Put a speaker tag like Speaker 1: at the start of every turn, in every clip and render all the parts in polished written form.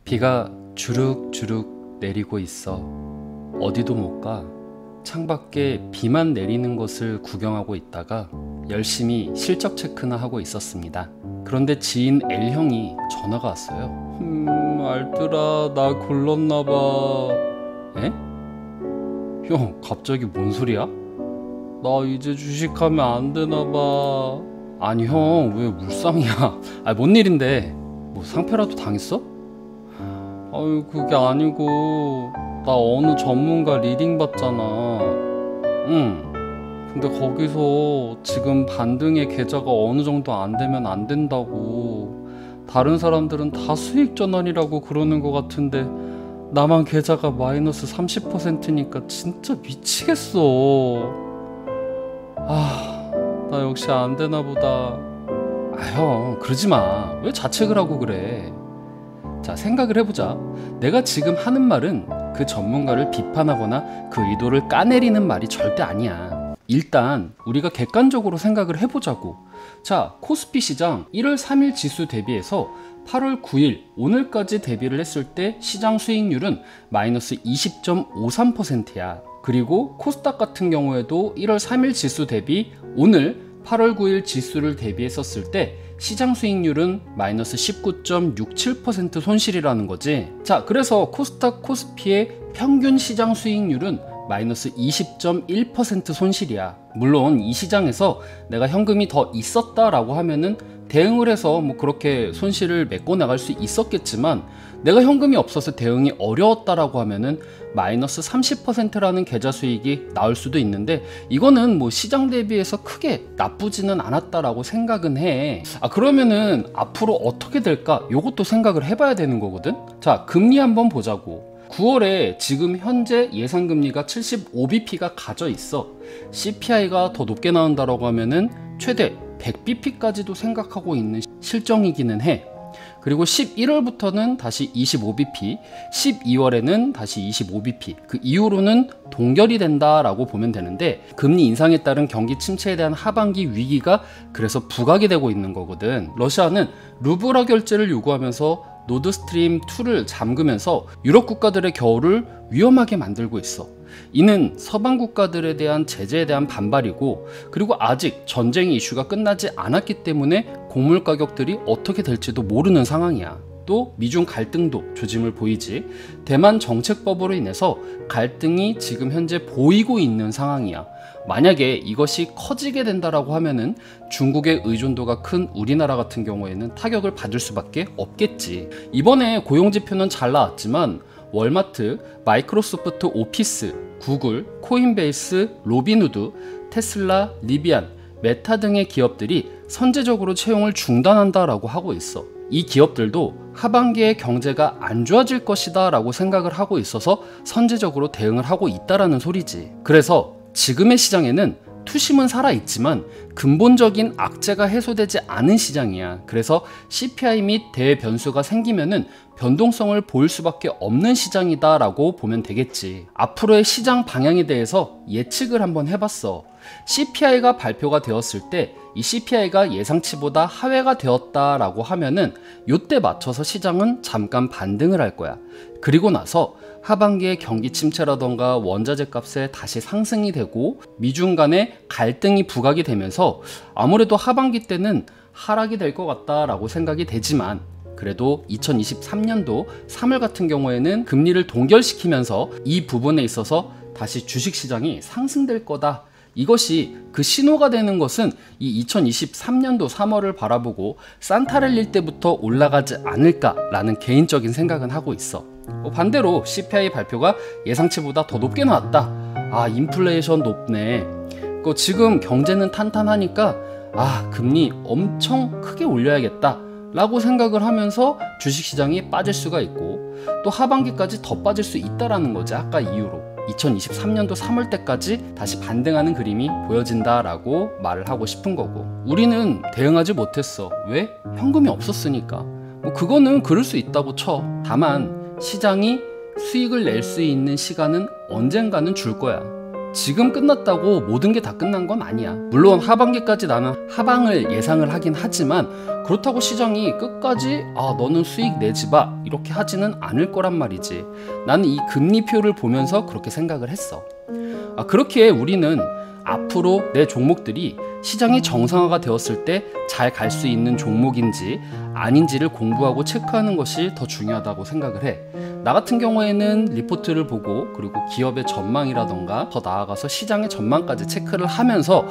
Speaker 1: 비가 주룩주룩 내리고 있어. 어디도 못 가. 창밖에 비만 내리는 것을 구경하고 있다가 열심히 실적 체크나 하고 있었습니다. 그런데 지인 L형이 전화가 왔어요. 알뜰아, 나 골렀나봐. 에? 형, 갑자기 뭔 소리야? 나 이제 주식하면 안 되나봐. 아니 형, 왜 물상이야? 뭔 일인데? 뭐 상패라도 당했어? 아유, 그게 아니고 나 어느 전문가 리딩 받잖아. 근데 거기서 지금 반등의 계좌가 어느 정도 안 되면 안 된다고. 다른 사람들은 다 수익 전환이라고 그러는 것 같은데 나만 계좌가 마이너스 30%니까 진짜 미치겠어. 나 역시 안 되나 보다. 형, 그러지 마. 왜 자책을 하고 그래? 자, 생각을 해보자. 내가 지금 하는 말은 그 전문가를 비판하거나 그 의도를 까내리는 말이 절대 아니야. 일단 우리가 객관적으로 생각을 해보자고. 자, 코스피 시장 1월 3일 지수 대비해서 8월 9일 오늘까지 대비를 했을 때 시장 수익률은 마이너스 20.53%야. 그리고 코스닥 같은 경우에도 1월 3일 지수 대비 오늘 8월 9일 지수를 대비했었을 때 시장 수익률은 마이너스 19.67% 손실이라는 거지. 자, 그래서 코스닥 코스피의 평균 시장 수익률은 마이너스 20.1% 손실이야. 물론 이 시장에서 내가 현금이 더 있었다라고 하면은 대응을 해서 뭐 그렇게 손실을 메꿔 나갈 수 있었겠지만, 내가 현금이 없어서 대응이 어려웠다라고 하면은 마이너스 30%라는 계좌 수익이 나올 수도 있는데, 이거는 뭐 시장 대비해서 크게 나쁘지는 않았다라고 생각은 해. 그러면은 앞으로 어떻게 될까? 요것도 생각을 해봐야 되는 거거든. 자, 금리 한번 보자고. 9월에 지금 현재 예상금리가 75bp가 가져 있어. CPI가 더 높게 나온다라고 하면은 최대 100bp까지도 생각하고 있는 실정이기는 해. 그리고 11월부터는 다시 25bp, 12월에는 다시 25bp, 그 이후로는 동결이 된다라고 보면 되는데, 금리 인상에 따른 경기 침체에 대한 하반기 위기가 그래서 부각이 되고 있는 거거든. 러시아는 루블화 결제를 요구하면서 노드스트림 2를 잠그면서 유럽 국가들의 겨울을 위험하게 만들고 있어. 이는 서방 국가들에 대한 제재에 대한 반발이고, 그리고 아직 전쟁 이슈가 끝나지 않았기 때문에 곡물 가격들이 어떻게 될지도 모르는 상황이야. 또 미중 갈등도 조짐을 보이지. 대만 정책법으로 인해서 갈등이 지금 현재 보이고 있는 상황이야. 만약에 이것이 커지게 된다라고 하면은 중국의 의존도가 큰 우리나라 같은 경우에는 타격을 받을 수밖에 없겠지. 이번에 고용지표는 잘 나왔지만 월마트, 마이크로소프트 오피스, 구글, 코인베이스, 로빈후드, 테슬라, 리비안, 메타 등의 기업들이 선제적으로 채용을 중단한다라고 하고 있어. 이 기업들도 하반기에 경제가 안 좋아질 것이다 라고 생각을 하고 있어서 선제적으로 대응을 하고 있다라는 소리지. 그래서 지금의 시장에는 투심은 살아있지만 근본적인 악재가 해소되지 않은 시장이야. 그래서 CPI 및 대외 변수가 생기면은 변동성을 보일 수밖에 없는 시장이다 라고 보면 되겠지. 앞으로의 시장 방향에 대해서 예측을 한번 해봤어. CPI가 발표가 되었을 때 이 CPI가 예상치보다 하회가 되었다라고 하면은 요때 맞춰서 시장은 잠깐 반등을 할 거야. 그리고 나서 하반기에 경기 침체라던가 원자재 값에 다시 상승이 되고 미중 간의 갈등이 부각이 되면서 아무래도 하반기 때는 하락이 될 것 같다라고 생각이 되지만, 그래도 2023년도 3월 같은 경우에는 금리를 동결시키면서 이 부분에 있어서 다시 주식시장이 상승될 거다. 이것이 그 신호가 되는 것은 이 2023년도 3월을 바라보고 산타랠릴 때부터 올라가지 않을까라는 개인적인 생각은 하고 있어. 반대로 CPI 발표가 예상치보다 더 높게 나왔다. 인플레이션 높네. 지금 경제는 탄탄하니까 금리 엄청 크게 올려야겠다 라고 생각을 하면서 주식시장이 빠질 수가 있고, 또 하반기까지 더 빠질 수 있다라는 거지. 아까 이유로 2023년도 3월 때까지 다시 반등하는 그림이 보여진다라고 말을 하고 싶은 거고, 우리는 대응하지 못했어. 왜? 현금이 없었으니까. 그거는 그럴 수 있다고 쳐. 다만 시장이 수익을 낼 수 있는 시간은 언젠가는 줄 거야. 지금 끝났다고 모든 게 다 끝난 건 아니야. 물론 하반기까지 나는 하방을 예상을 하긴 하지만 그렇다고 시장이 끝까지 너는 수익 내지 마 이렇게 하지는 않을 거란 말이지. 나는 이 금리표를 보면서 그렇게 생각을 했어. 그렇기에 우리는 앞으로 내 종목들이 시장이 정상화가 되었을 때 잘 갈 수 있는 종목인지 아닌지를 공부하고 체크하는 것이 더 중요하다고 생각을 해. 나 같은 경우에는 리포트를 보고 그리고 기업의 전망이라던가 더 나아가서 시장의 전망까지 체크를 하면서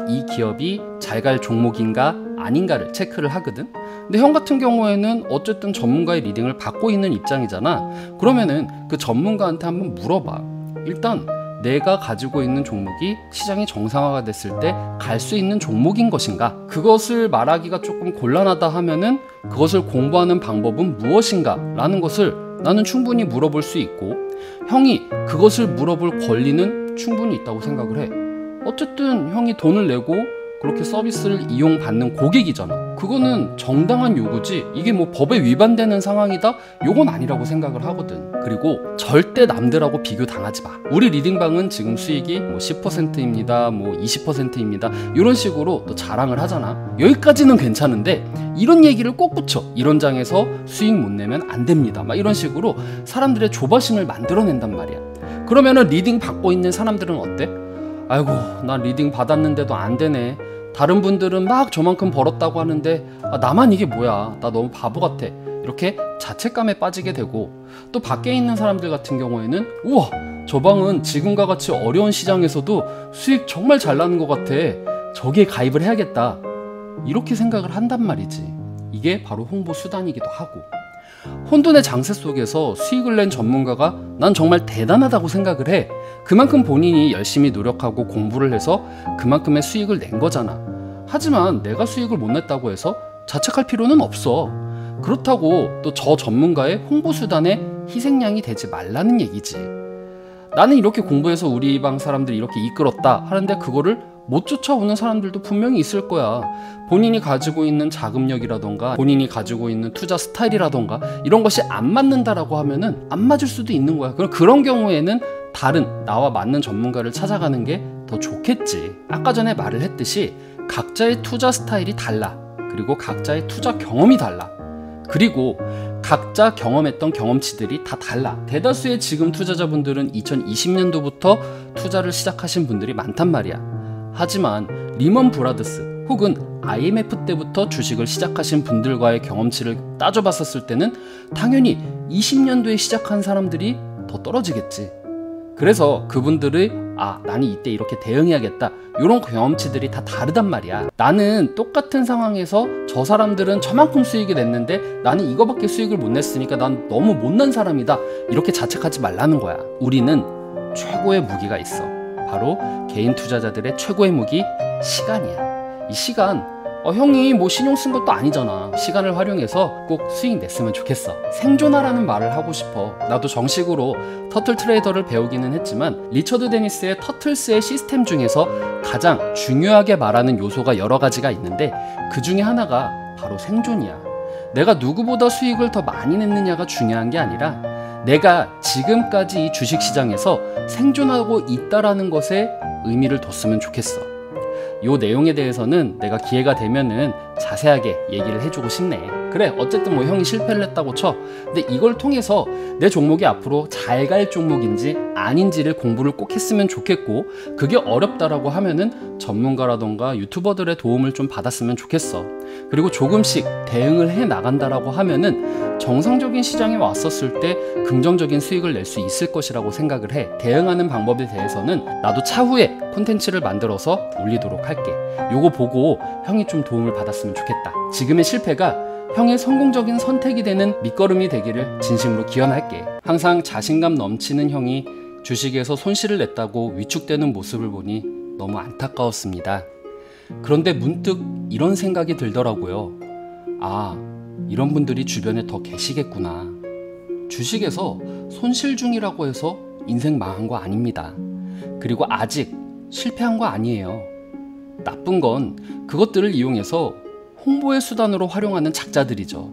Speaker 1: 이 기업이 잘 갈 종목인가 아닌가를 체크를 하거든. 근데 형 같은 경우에는 어쨌든 전문가의 리딩을 받고 있는 입장이잖아. 그러면은 그 전문가한테 한번 물어봐. 일단 내가 가지고 있는 종목이 시장이 정상화가 됐을 때 갈 수 있는 종목인 것인가? 그것을 말하기가 조금 곤란하다 하면은 그것을 공부하는 방법은 무엇인가? 라는 것을 나는 충분히 물어볼 수 있고, 형이 그것을 물어볼 권리는 충분히 있다고 생각을 해. 어쨌든 형이 돈을 내고 그렇게 서비스를 이용받는 고객이잖아. 그거는 정당한 요구지, 이게 뭐 법에 위반되는 상황이다? 요건 아니라고 생각을 하거든. 그리고 절대 남들하고 비교 당하지 마. 우리 리딩방은 지금 수익이 뭐 10%입니다, 뭐 20%입니다 이런 식으로 또 자랑을 하잖아. 여기까지는 괜찮은데 이런 얘기를 꼭 붙여. 이런 장에서 수익 못 내면 안 됩니다, 막 이런 식으로 사람들의 조바심을 만들어낸단 말이야. 그러면은 리딩 받고 있는 사람들은 어때? 아이고, 난 리딩 받았는데도 안 되네. 다른 분들은 막 저만큼 벌었다고 하는데 나만 이게 뭐야, 나 너무 바보 같아, 이렇게 자책감에 빠지게 되고, 또 밖에 있는 사람들 같은 경우에는 우와, 저 방은 지금과 같이 어려운 시장에서도 수익 정말 잘 나는 것 같아, 저기에 가입을 해야겠다, 이렇게 생각을 한단 말이지. 이게 바로 홍보 수단이기도 하고, 혼돈의 장세 속에서 수익을 낸 전문가가 난 정말 대단하다고 생각을 해. 그만큼 본인이 열심히 노력하고 공부를 해서 그만큼의 수익을 낸 거잖아. 하지만 내가 수익을 못 냈다고 해서 자책할 필요는 없어. 그렇다고 또 저 전문가의 홍보 수단의 희생양이 되지 말라는 얘기지. 나는 이렇게 공부해서 우리 방 사람들이 이렇게 이끌었다 하는데 그거를 못 쫓아오는 사람들도 분명히 있을 거야. 본인이 가지고 있는 자금력이라던가 본인이 가지고 있는 투자 스타일이라던가 이런 것이 안 맞는다라고 하면은 안 맞을 수도 있는 거야. 그럼 그런 경우에는 다른 나와 맞는 전문가를 찾아가는 게 더 좋겠지. 아까 전에 말을 했듯이 각자의 투자 스타일이 달라. 그리고 각자의 투자 경험이 달라. 그리고 각자 경험했던 경험치들이 다 달라. 대다수의 지금 투자자분들은 2020년도부터 투자를 시작하신 분들이 많단 말이야. 하지만 리먼 브라더스 혹은 IMF 때부터 주식을 시작하신 분들과의 경험치를 따져봤었을 때는 당연히 20년도에 시작한 사람들이 더 떨어지겠지. 그래서 그분들의 나는 이때 이렇게 대응해야겠다, 이런 경험치들이 다 다르단 말이야. 나는 똑같은 상황에서 저 사람들은 저만큼 수익이 냈는데 나는 이거밖에 수익을 못 냈으니까 난 너무 못난 사람이다, 이렇게 자책하지 말라는 거야. 우리는 최고의 무기가 있어. 바로 개인 투자자들의 최고의 무기, 시간이야. 이 시간, 형이 뭐 신용 쓴 것도 아니잖아. 시간을 활용해서 꼭 수익 냈으면 좋겠어. 생존하라는 말을 하고 싶어. 나도 정식으로 터틀 트레이더를 배우기는 했지만 리처드 데니스의 터틀스의 시스템 중에서 가장 중요하게 말하는 요소가 여러 가지가 있는데 그 중에 하나가 바로 생존이야. 내가 누구보다 수익을 더 많이 냈느냐가 중요한 게 아니라 내가 지금까지 이 주식시장에서 생존하고 있다라는 것에 의미를 뒀으면 좋겠어. 요 내용에 대해서는 내가 기회가 되면은 자세하게 얘기를 해주고 싶네. 그래, 어쨌든 뭐 형이 실패를 했다고 쳐. 근데 이걸 통해서 내 종목이 앞으로 잘 갈 종목인지 아닌지를 공부를 꼭 했으면 좋겠고, 그게 어렵다라고 하면은 전문가라던가 유튜버들의 도움을 좀 받았으면 좋겠어. 그리고 조금씩 대응을 해 나간다라고 하면은 정상적인 시장에 왔었을 때 긍정적인 수익을 낼 수 있을 것이라고 생각을 해. 대응하는 방법에 대해서는 나도 차후에 콘텐츠를 만들어서 올리도록 할게. 요거 보고 형이 좀 도움을 받았으면 좋겠다. 지금의 실패가 형의 성공적인 선택이 되는 밑거름이 되기를 진심으로 기원할게. 항상 자신감 넘치는 형이 주식에서 손실을 냈다고 위축되는 모습을 보니 너무 안타까웠습니다. 그런데 문득 이런 생각이 들더라고요. 이런 분들이 주변에 더 계시겠구나. 주식에서 손실 중이라고 해서 인생 망한 거 아닙니다. 그리고 아직 실패한 거 아니에요. 나쁜 건 그것들을 이용해서 홍보의 수단으로 활용하는 작자들이죠.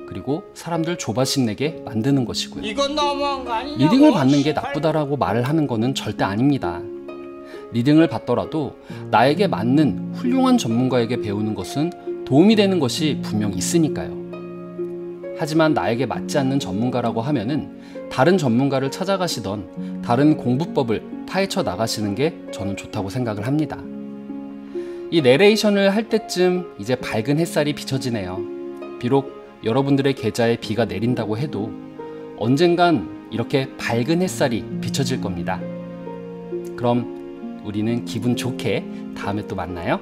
Speaker 1: 그리고 사람들 조바심 내게 만드는 것이고요.
Speaker 2: 이건 너무한 거 아니냐고.
Speaker 1: 리딩을 받는 게 나쁘다라고 말을 하는 거는 절대 아닙니다. 리딩을 받더라도 나에게 맞는 훌륭한 전문가에게 배우는 것은 도움이 되는 것이 분명 있으니까요. 하지만 나에게 맞지 않는 전문가라고 하면은 다른 전문가를 찾아가시던 다른 공부법을 파헤쳐 나가시는 게 저는 좋다고 생각을 합니다. 이 내레이션을 할 때쯤 이제 밝은 햇살이 비춰지네요. 비록 여러분들의 계좌에 비가 내린다고 해도 언젠간 이렇게 밝은 햇살이 비춰질 겁니다. 그럼 우리는 기분 좋게 다음에 또 만나요.